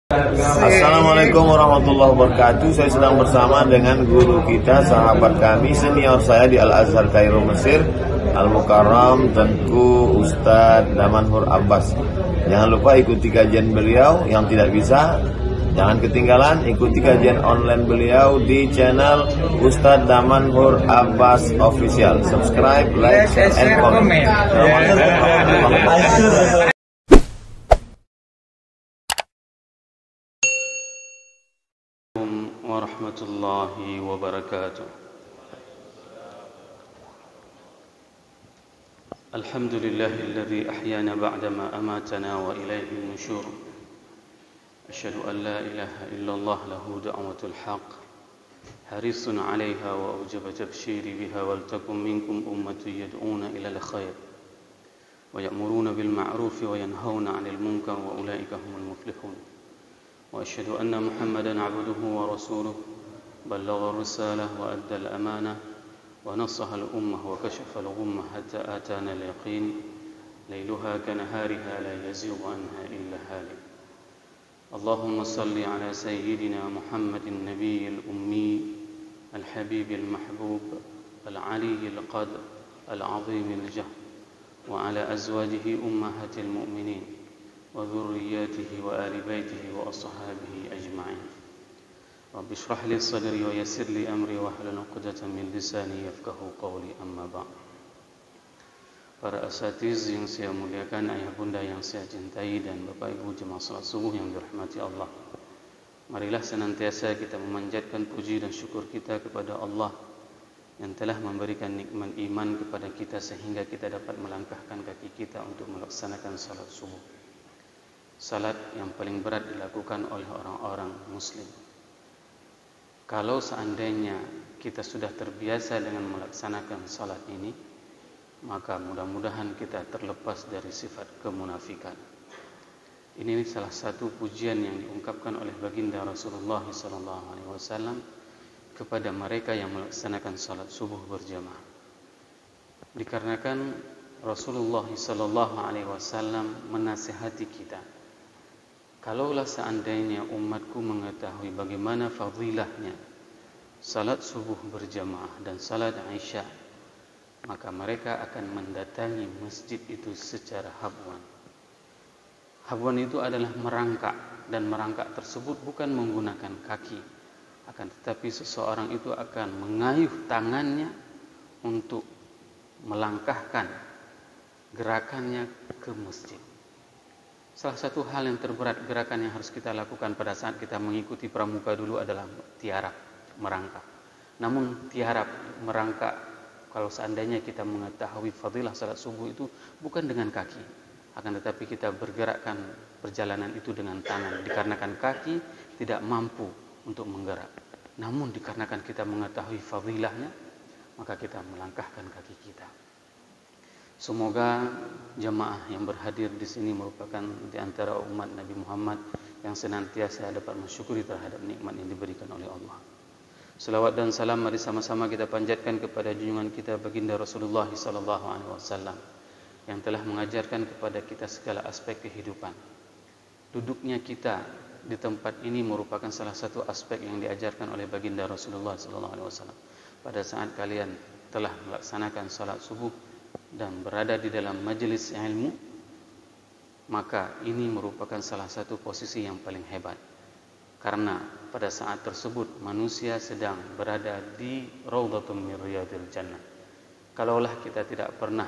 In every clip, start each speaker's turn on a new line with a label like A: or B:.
A: Assalamualaikum warahmatullahi wabarakatuh. Saya sedang bersama dengan guru kita, sahabat kami, senior saya di Al-Azhar Kairo Mesir, Al-Mukarram, Tengku Ustadz Damanhur Abbas. Jangan lupa ikuti kajian beliau. Yang tidak bisa, jangan ketinggalan ikuti kajian online beliau di channel Ustadz Damanhur Abbas Official. Subscribe, like, share, and comment.
B: Warahmatullahi wabarakatuh. Alhamdulillahilladzi ahyana ba'dama amatana wa ilaihi nusyur. Asyhadu an la ilaha illallah lahu da'watul haqq. Harisun 'alaiha wa aujaba tabsyiri biha wal takum minkum ummatun yad'una ila al-khair wa ya'muruna bil ma'ruf wa yanhauna 'anil munkar wa ulaika humul muflihun. وأشهد أن محمدًا عبده ورسوله بلغ الرسالة وأدى الأمانة ونصح الأمة وكشف الغمة حتى آتانا اليقين ليلها كنهارها لا يزيغ عنها إلا هالك. اللهم صل على سيدنا محمد النبي الأمي الحبيب المحبوب العلي القدر العظيم الجاه وعلى أزواجه أمهات المؤمنين وذرياته وآل بيته وأصحابه أجمعين. رب اشرح لي صدري ويسر لي أمري واحلل عقدة من لساني يفقهوا قولي أما بعد. Para asatiz yang saya muliakan, ayah bunda yang saya cintai, dan bapak ibu jemaah salat subuh yang dirahmati Allah. Marilah senantiasa kita memanjatkan puji dan syukur kita kepada Allah yang telah memberikan nikmat iman kepada kita sehingga kita dapat melangkahkan kaki kita untuk melaksanakan salat subuh. Salat yang paling berat dilakukan oleh orang-orang muslim. Kalau seandainya kita sudah terbiasa dengan melaksanakan salat ini, maka mudah-mudahan kita terlepas dari sifat kemunafikan. Ini salah satu pujian yang diungkapkan oleh baginda Rasulullah SAW kepada mereka yang melaksanakan salat subuh berjamaah. Dikarenakan Rasulullah SAW menasihati kita, kalaulah seandainya umatku mengetahui bagaimana fadilahnya salat subuh berjamaah dan salat Isya, maka mereka akan mendatangi masjid itu secara habwan. Habwan itu adalah merangkak, dan merangkak tersebut bukan menggunakan kaki, akan tetapi seseorang itu akan mengayuh tangannya untuk melangkahkan gerakannya ke masjid. Salah satu hal yang terberat gerakan yang harus kita lakukan pada saat kita mengikuti pramuka dulu adalah tiarap, merangkak. Namun tiarap, merangkak, kalau seandainya kita mengetahui fadilah salat subuh itu bukan dengan kaki, akan tetapi kita bergerakkan perjalanan itu dengan tangan, dikarenakan kaki tidak mampu untuk menggerak. Namun dikarenakan kita mengetahui fadilahnya, maka kita melangkahkan kaki kita. Semoga jemaah yang berhadir di sini merupakan di antara umat Nabi Muhammad yang senantiasa dapat mensyukuri terhadap nikmat yang diberikan oleh Allah. Selawat dan salam mari sama-sama kita panjatkan kepada junjungan kita baginda Rasulullah SAW yang telah mengajarkan kepada kita segala aspek kehidupan. Duduknya kita di tempat ini merupakan salah satu aspek yang diajarkan oleh baginda Rasulullah SAW. Pada saat kalian telah melaksanakan salat subuh dan berada di dalam majelis ilmu, maka ini merupakan salah satu posisi yang paling hebat. Karena pada saat tersebut manusia sedang berada di Raudhatun min Riyadil Jannah. Kalaulah kita tidak pernah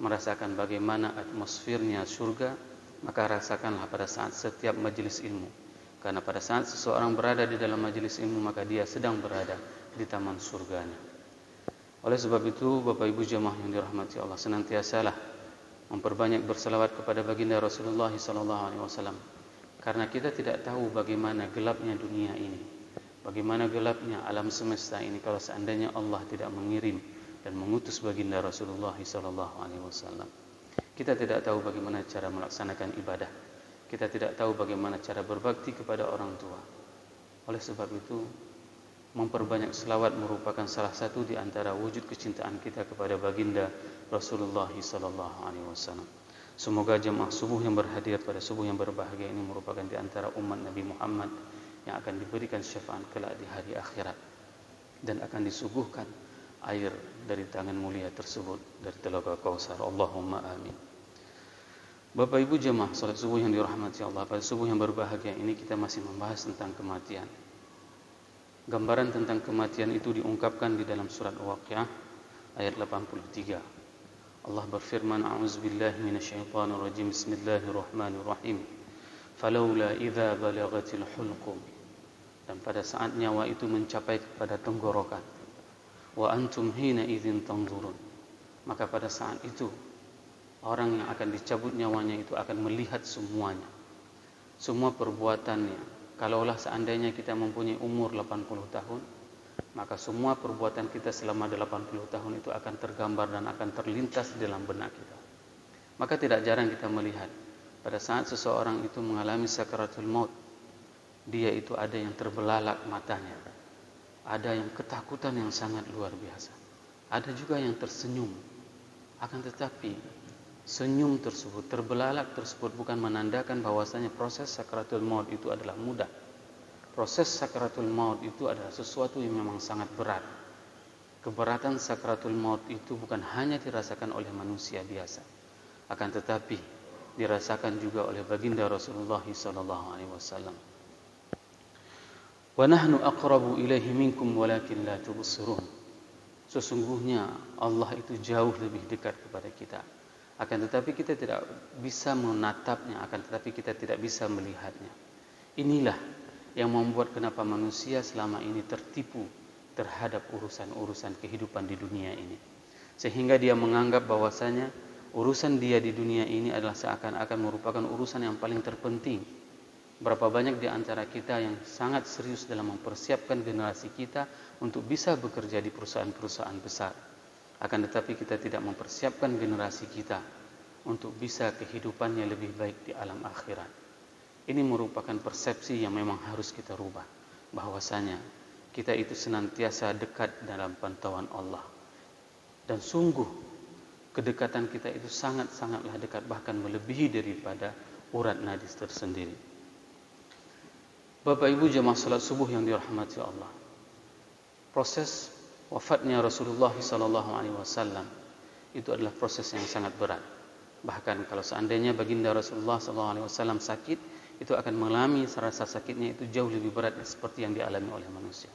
B: merasakan bagaimana atmosfernya surga, maka rasakanlah pada saat setiap majelis ilmu. Karena pada saat seseorang berada di dalam majelis ilmu, maka dia sedang berada di taman surganya. Oleh sebab itu, Bapak Ibu jemaah yang dirahmati Allah, senantiasalah memperbanyak berselawat kepada baginda Rasulullah SAW. Karena kita tidak tahu bagaimana gelapnya dunia ini, bagaimana gelapnya alam semesta ini kalau seandainya Allah tidak mengirim dan mengutus baginda Rasulullah SAW. Kita tidak tahu bagaimana cara melaksanakan ibadah. Kita tidak tahu bagaimana cara berbakti kepada orang tua. Oleh sebab itu, memperbanyak selawat merupakan salah satu di antara wujud kecintaan kita kepada baginda Rasulullah SAW. Semoga jemaah subuh yang berhadir pada subuh yang berbahagia ini merupakan di antara umat Nabi Muhammad yang akan diberikan syafaat kelak di hari akhirat, dan akan disuguhkan air dari tangan mulia tersebut dari telaga Kausar. Allahumma amin. Bapak Ibu jemaah salat subuh yang dirahmati Allah, pada subuh yang berbahagia ini kita masih membahas tentang kematian. Gambaran tentang kematian itu diungkapkan di dalam surat Waqiah ayat 83. Allah berfirman, a'udzubillahi minasyaitonirrajim, bismillahirrahmanirrahim, falaula idza balagatil hulqum, dan pada saat nyawa itu mencapai kepada tenggorokan, wa antum hina idzin tanzurun, maka pada saat itu orang yang akan dicabut nyawanya itu akan melihat semuanya, semua perbuatannya. Kalaulah seandainya kita mempunyai umur 80 tahun, maka semua perbuatan kita selama 80 tahun itu akan tergambar dan akan terlintas di dalam benak kita. Maka tidak jarang kita melihat pada saat seseorang itu mengalami sakaratul maut, dia itu ada yang terbelalak matanya, ada yang ketakutan yang sangat luar biasa, ada juga yang tersenyum. Akan tetapi senyum tersebut, terbelalak tersebut bukan menandakan bahwasanya proses sakaratul maut itu adalah mudah. Proses sakaratul maut itu adalah sesuatu yang memang sangat berat. Keberatan sakaratul maut itu bukan hanya dirasakan oleh manusia biasa, akan tetapi dirasakan juga oleh baginda Rasulullah SAW. Wa nahnu aqrabu ilaihi minkum walakin la tubsirun. Sesungguhnya Allah itu jauh lebih dekat kepada kita, akan tetapi kita tidak bisa menatapnya, akan tetapi kita tidak bisa melihatnya. Inilah yang membuat kenapa manusia selama ini tertipu terhadap urusan-urusan kehidupan di dunia ini, sehingga dia menganggap bahwasanya urusan dia di dunia ini adalah seakan-akan merupakan urusan yang paling terpenting. Berapa banyak di antara kita yang sangat serius dalam mempersiapkan generasi kita untuk bisa bekerja di perusahaan-perusahaan besar, akan tetapi kita tidak mempersiapkan generasi kita untuk bisa kehidupannya lebih baik di alam akhirat. Ini merupakan persepsi yang memang harus kita rubah, bahwasanya kita itu senantiasa dekat dalam pantauan Allah, dan sungguh kedekatan kita itu sangat-sangatlah dekat, bahkan melebihi daripada urat nadis tersendiri. Bapak Ibu jemaah salat subuh yang dirahmati Allah, proses wafatnya Rasulullah SAW itu adalah proses yang sangat berat. Bahkan kalau seandainya baginda Rasulullah SAW sakit, itu akan mengalami rasa sakitnya itu jauh lebih berat seperti yang dialami oleh manusia.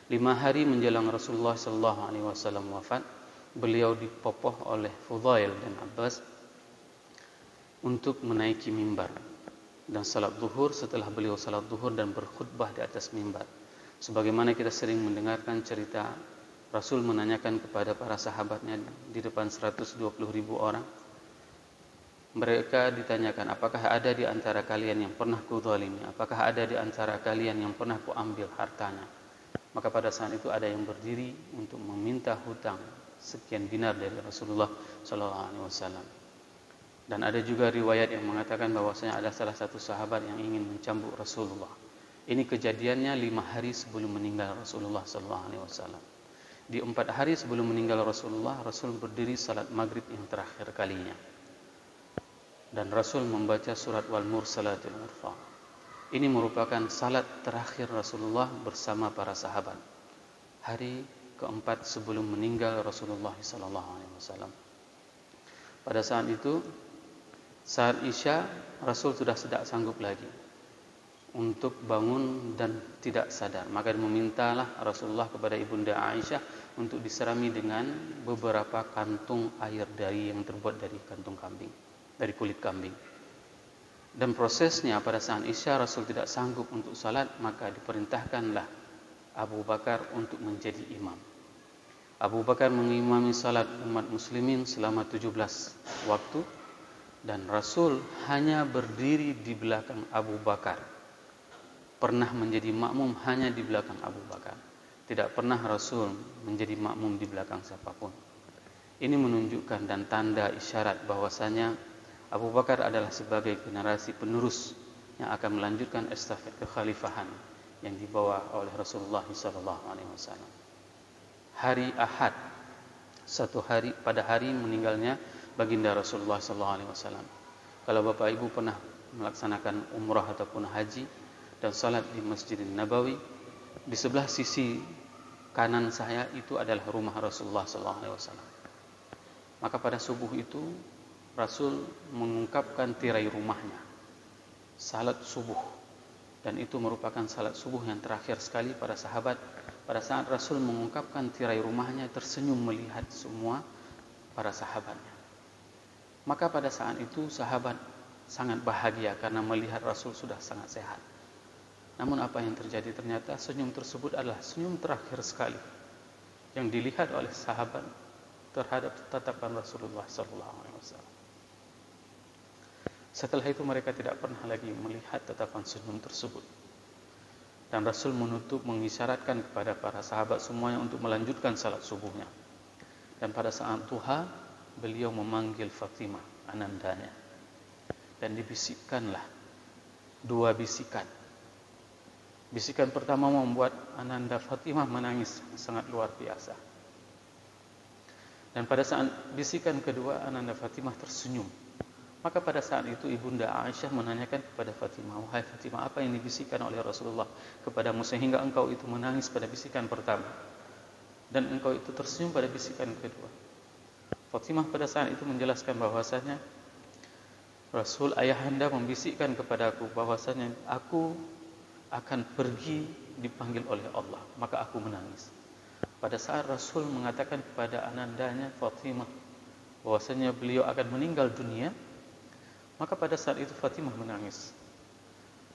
B: 5 hari menjelang Rasulullah SAW wafat, beliau dipopoh oleh Fudail dan Abbas untuk menaiki mimbar dan salat zuhur. Setelah beliau salat zuhur dan berkhutbah di atas mimbar, sebagaimana kita sering mendengarkan cerita Rasul menanyakan kepada para sahabatnya di depan 120.000 orang, mereka ditanyakan, apakah ada di antara kalian yang pernah kuzalimi? Apakah ada di antara kalian yang pernah kuambil hartanya? Maka pada saat itu ada yang berdiri untuk meminta hutang sekian dinar dari Rasulullah SAW. Dan ada juga riwayat yang mengatakan bahwasanya ada salah satu sahabat yang ingin mencambuk Rasulullah. Ini kejadiannya 5 hari sebelum meninggal Rasulullah SAW. Di 4 hari sebelum meninggal Rasulullah, Rasul berdiri salat maghrib yang terakhir kalinya, dan Rasul membaca surat Wal Mursalatil Urfa. Ini merupakan salat terakhir Rasulullah bersama para sahabat, hari keempat sebelum meninggal Rasulullah SAW. Pada saat itu, saat Isya, Rasul sudah tidak sanggup lagi untuk bangun dan tidak sadar. Maka memintalah Rasulullah kepada Ibunda Aisyah untuk diserami dengan beberapa kantung air dari yang terbuat dari kantung kambing, dari kulit kambing. Dan prosesnya pada saat Isya Rasul tidak sanggup untuk salat, maka diperintahkanlah Abu Bakar untuk menjadi imam. Abu Bakar mengimami salat umat muslimin selama 17 waktu, dan Rasul hanya berdiri di belakang Abu Bakar. Pernah menjadi makmum hanya di belakang Abu Bakar. Tidak pernah Rasul menjadi makmum di belakang siapapun. Ini menunjukkan dan tanda isyarat bahwasanya Abu Bakar adalah sebagai generasi penerus yang akan melanjutkan estafet kekhalifahan yang dibawa oleh Rasulullah SAW. Hari Ahad, pada hari meninggalnya baginda Rasulullah SAW, Kalau Bapak Ibu pernah melaksanakan umrah ataupun haji dan salat di Masjidin Nabawi, di sebelah sisi kanan saya itu adalah rumah Rasulullah SAW. Maka pada subuh itu Rasul mengungkapkan tirai rumahnya, salat subuh, dan itu merupakan salat subuh yang terakhir sekali para sahabat. Pada saat Rasul mengungkapkan tirai rumahnya, tersenyum melihat semua para sahabatnya. Maka pada saat itu sahabat sangat bahagia karena melihat Rasul sudah sangat sehat. Namun apa yang terjadi, ternyata senyum tersebut adalah senyum terakhir sekali yang dilihat oleh sahabat terhadap tatapan Rasulullah SAW. Setelah itu mereka tidak pernah lagi melihat tatapan senyum tersebut. Dan Rasul menutup, mengisyaratkan kepada para sahabat semuanya untuk melanjutkan salat subuhnya. Dan pada saat duha, beliau memanggil Fatimah, anandanya, dan dibisikkanlah dua bisikan. Bisikan pertama membuat Ananda Fatimah menangis sangat luar biasa. Dan pada saat bisikan kedua, Ananda Fatimah tersenyum. Maka pada saat itu Ibunda Aisyah menanyakan kepada Fatimah, "Wahai Fatimah, apa yang dibisikkan oleh Rasulullah kepadamu sehingga engkau itu menangis pada bisikan pertama dan engkau itu tersenyum pada bisikan kedua?" Fatimah pada saat itu menjelaskan bahwasanya Rasul ayahanda membisikkan kepadaku bahwasanya aku akan pergi dipanggil oleh Allah, maka aku menangis. Pada saat Rasul mengatakan kepada anandanya Fatimah bahwasanya beliau akan meninggal dunia, maka pada saat itu Fatimah menangis.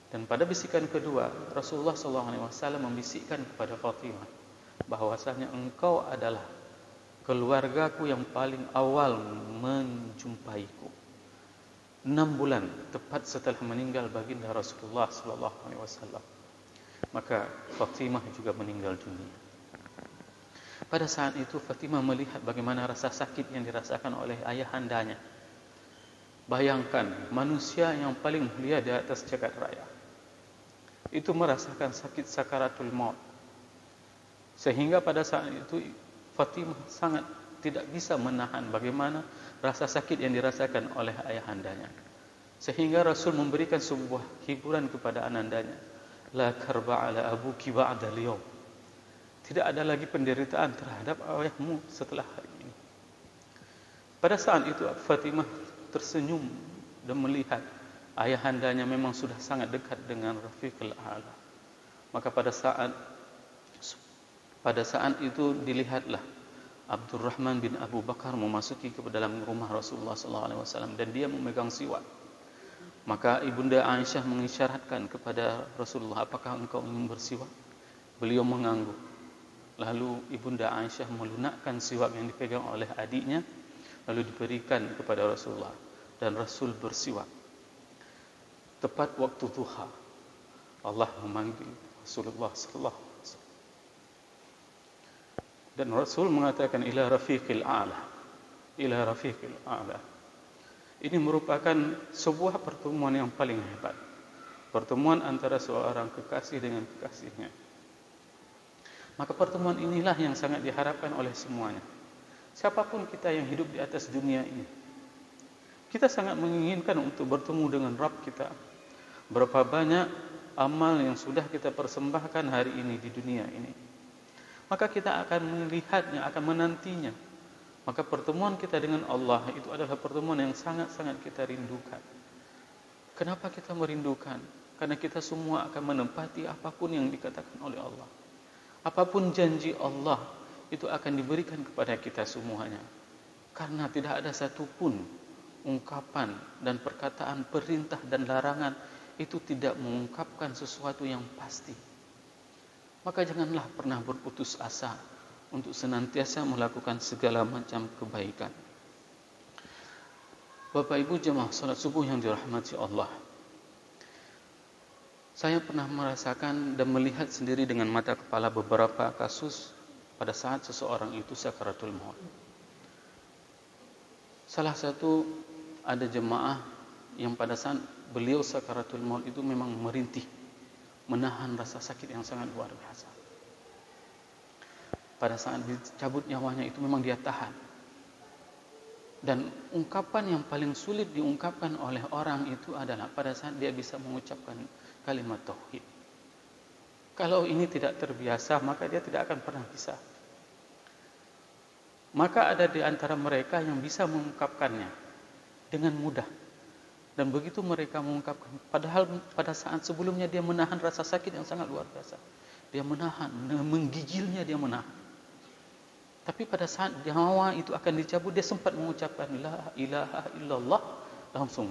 B: Dan pada bisikan kedua, Rasulullah SAW membisikkan kepada Fatimah bahwasanya engkau adalah keluargaku yang paling awal menjumpaiku. 6 bulan tepat setelah meninggal baginda Rasulullah SAW, maka Fatimah juga meninggal dunia. Pada saat itu Fatimah melihat bagaimana rasa sakit yang dirasakan oleh ayahandanya. Bayangkan manusia yang paling mulia di atas jagat raya itu merasakan sakit sakaratul maut, sehingga pada saat itu Fatimah sangat tidak bisa menahan bagaimana rasa sakit yang dirasakan oleh ayahandanya, sehingga Rasul memberikan sebuah hiburan kepada anandanya, "La karba ala abuki ba'da al-yawm." Tidak ada lagi penderitaan terhadap ayahmu setelah hari ini. Pada saat itu Fatimah tersenyum dan melihat ayahandanya memang sudah sangat dekat dengan Rafiqul A'la. Maka pada saat itu dilihatlah Abdurrahman bin Abu Bakar memasuki ke dalam rumah Rasulullah SAW dan dia memegang siwak. Maka Ibunda Aisyah mengisyaratkan kepada Rasulullah, "Apakah engkau ingin bersiwak?" Beliau mengangguk. Lalu Ibunda Aisyah melunakkan siwak yang dipegang oleh adiknya, lalu diberikan kepada Rasulullah, dan Rasul bersiwak. Tepat waktu duha, Allah memanggil Rasulullah SAW. Dan Rasul mengatakan, "Ila rafiqil a'la, ila rafiqil a'la." Ini merupakan sebuah pertemuan yang paling hebat, pertemuan antara seorang kekasih dengan kekasihnya. Maka pertemuan inilah yang sangat diharapkan oleh semuanya. Siapapun kita yang hidup di atas dunia ini, kita sangat menginginkan untuk bertemu dengan Rabb kita. Berapa banyak amal yang sudah kita persembahkan hari ini di dunia ini, maka kita akan melihatnya, akan menantinya. Maka pertemuan kita dengan Allah itu adalah pertemuan yang sangat-sangat kita rindukan. Kenapa kita merindukan? Karena kita semua akan menempati apapun yang dikatakan oleh Allah. Apapun janji Allah itu akan diberikan kepada kita semuanya. Karena tidak ada satupun ungkapan dan perkataan perintah dan larangan itu tidak mengungkapkan sesuatu yang pasti. Maka janganlah pernah berputus asa untuk senantiasa melakukan segala macam kebaikan. Bapak Ibu jemaah salat subuh yang dirahmati Allah, saya pernah merasakan dan melihat sendiri dengan mata kepala beberapa kasus pada saat seseorang itu sakaratul maut. Salah satu, ada jemaah yang pada saat beliau sakaratul maut itu memang merintih, menahan rasa sakit yang sangat luar biasa. Pada saat dicabut nyawanya itu memang dia tahan. Dan ungkapan yang paling sulit diungkapkan oleh orang itu adalah pada saat dia bisa mengucapkan kalimat tauhid. Kalau ini tidak terbiasa, maka dia tidak akan pernah bisa. Maka ada di antara mereka yang bisa mengungkapkannya dengan mudah. Dan begitu mereka mengungkapkan, padahal pada saat sebelumnya dia menahan rasa sakit yang sangat luar biasa. Dia menahan, menggigilnya dia menahan. Tapi pada saat nyawa itu akan dicabut, dia sempat mengucapkan la ilaha illallah, langsung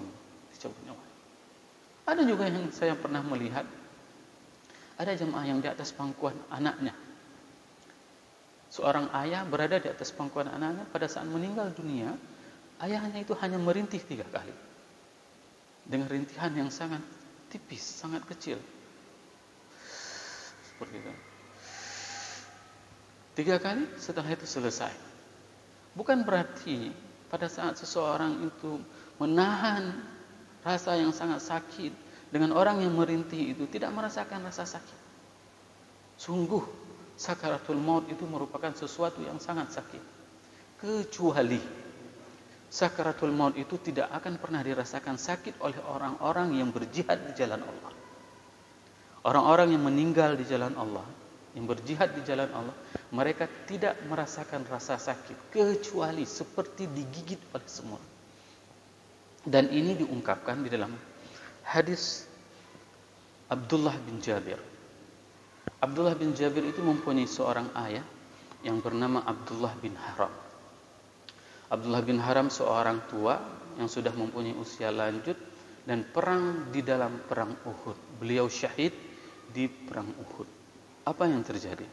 B: dicabut nyawa. Ada juga yang saya pernah melihat, ada jemaah yang di atas pangkuan anaknya. Seorang ayah berada di atas pangkuan anaknya, pada saat meninggal dunia, ayahnya itu hanya merintih 3 kali. Dengan rintihan yang sangat tipis, sangat kecil. Seperti itu. 3 kali, setelah itu selesai. Bukan berarti pada saat seseorang itu menahan rasa yang sangat sakit dengan orang yang merintih itu tidak merasakan rasa sakit. Sungguh sakaratul maut itu merupakan sesuatu yang sangat sakit. Kecuali sakaratul maut itu tidak akan pernah dirasakan sakit oleh orang-orang yang berjihad di jalan Allah. Orang-orang yang meninggal di jalan Allah, yang berjihad di jalan Allah, mereka tidak merasakan rasa sakit kecuali seperti digigit oleh semut. Dan ini diungkapkan di dalam hadis Abdullah bin Jabir. Abdullah bin Jabir itu mempunyai seorang ayah yang bernama Abdullah bin Haram. Abdullah bin Haram seorang tua yang sudah mempunyai usia lanjut dan perang di dalam perang Uhud. Beliau syahid di perang Uhud. Apa yang terjadi?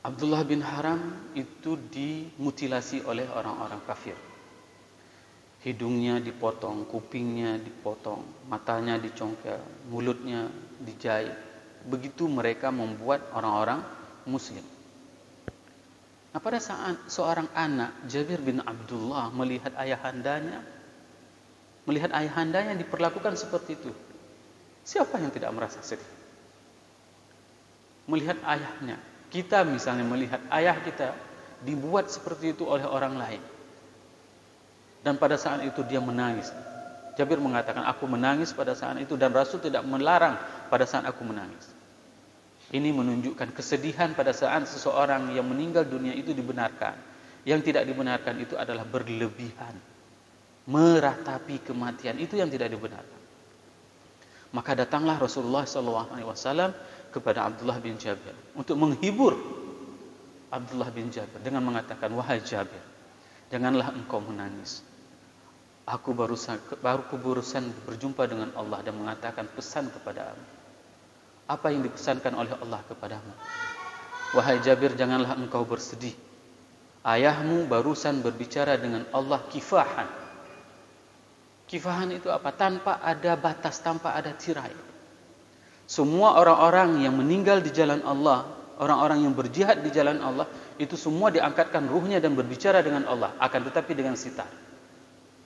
B: Abdullah bin Haram itu dimutilasi oleh orang-orang kafir. Hidungnya dipotong, kupingnya dipotong, matanya dicongkel, mulutnya dijahit. Begitu mereka membuat orang-orang muslim. Nah, pada saat seorang anak Jabir bin Abdullah melihat ayahandanya diperlakukan seperti itu, siapa yang tidak merasa sedih? Melihat ayahnya, kita misalnya melihat ayah kita dibuat seperti itu oleh orang lain, dan pada saat itu dia menangis. Jabir mengatakan, aku menangis pada saat itu dan Rasul tidak melarang pada saat aku menangis. Ini menunjukkan kesedihan pada saat seseorang yang meninggal dunia itu dibenarkan. Yang tidak dibenarkan itu adalah berlebihan, meratapi kematian, itu yang tidak dibenarkan. Maka datanglah Rasulullah SAW kepada Abdullah bin Jabir untuk menghibur Abdullah bin Jabir dengan mengatakan, wahai Jabir, janganlah engkau menangis. Aku baru berurusan berjumpa dengan Allah dan mengatakan pesan kepadamu. Apa yang dipesankan oleh Allah kepadamu? Wahai Jabir, janganlah engkau bersedih. Ayahmu barusan berbicara dengan Allah kifahan. Kifahan itu apa? Tanpa ada batas, tanpa ada tirai. Semua orang-orang yang meninggal di jalan Allah, orang-orang yang berjihad di jalan Allah, itu semua diangkatkan ruhnya dan berbicara dengan Allah. Akan tetapi dengan sitar.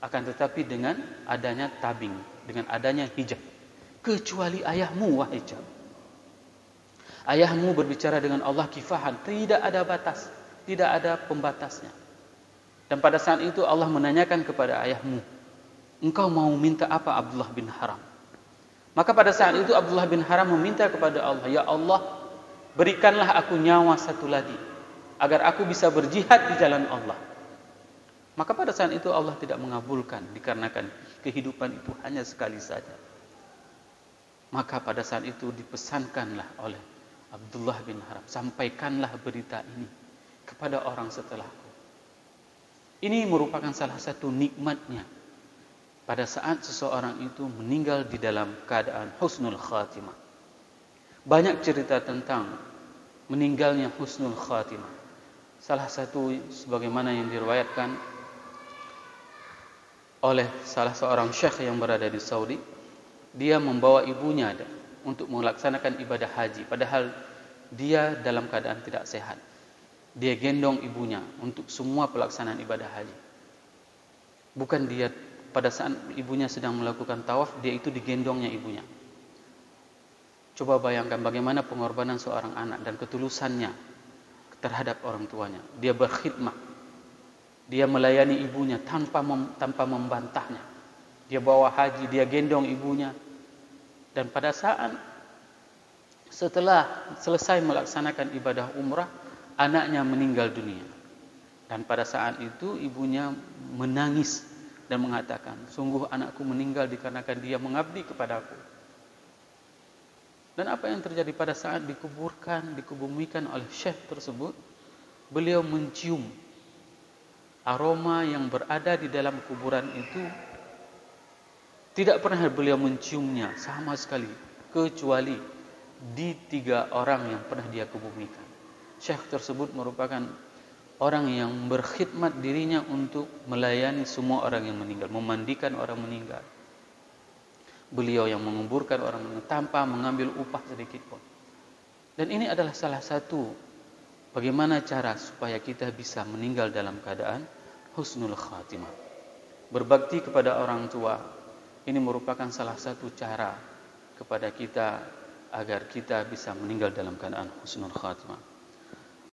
B: Akan tetapi dengan adanya tabing, dengan adanya hijab. Kecuali ayahmu, wahai Jabir. Ayahmu berbicara dengan Allah kifahan, tidak ada batas, tidak ada pembatasnya. Dan pada saat itu Allah menanyakan kepada ayahmu, engkau mau minta apa Abdullah bin Haram? Maka pada saat itu Abdullah bin Haram meminta kepada Allah, ya Allah, berikanlah aku nyawa satu lagi, agar aku bisa berjihad di jalan Allah. Maka pada saat itu Allah tidak mengabulkan, dikarenakan kehidupan itu hanya sekali saja. Maka pada saat itu dipesankanlah oleh Abdullah bin Haram, sampaikanlah berita ini kepada orang setelahku. Ini merupakan salah satu nikmatnya pada saat seseorang itu meninggal di dalam keadaan husnul khatimah. Banyak cerita tentang meninggalnya husnul khatimah. Salah satu sebagaimana yang diriwayatkan oleh salah seorang syekh yang berada di Saudi, dia membawa ibunya untuk melaksanakan ibadah haji, padahal dia dalam keadaan tidak sehat. Dia gendong ibunya untuk semua pelaksanaan ibadah haji. Bukan dia pada saat ibunya sedang melakukan tawaf, dia itu digendongnya ibunya. Coba bayangkan bagaimana pengorbanan seorang anak dan ketulusannya terhadap orang tuanya. Dia berkhidmat Dia melayani ibunya tanpa membantahnya. Dia bawa haji, dia gendong ibunya. Dan pada saat setelah selesai melaksanakan ibadah umrah, anaknya meninggal dunia. Dan pada saat itu ibunya menangis dan mengatakan, sungguh anakku meninggal dikarenakan dia mengabdi kepadaku. Dan apa yang terjadi pada saat dikebumikan oleh syekh tersebut, beliau mencium aroma yang berada di dalam kuburan itu. Tidak pernah beliau menciumnya sama sekali, kecuali di 3 orang yang pernah dia kebumikan. Syekh tersebut merupakan orang yang berkhidmat dirinya untuk melayani semua orang yang meninggal, memandikan orang meninggal. Beliau yang menguburkan orang meninggal tanpa mengambil upah sedikit pun. Dan ini adalah salah satu bagaimana cara supaya kita bisa meninggal dalam keadaan husnul khatimah. Berbakti kepada orang tua, ini merupakan salah satu cara kepada kita agar kita bisa meninggal dalam keadaan husnul khatimah.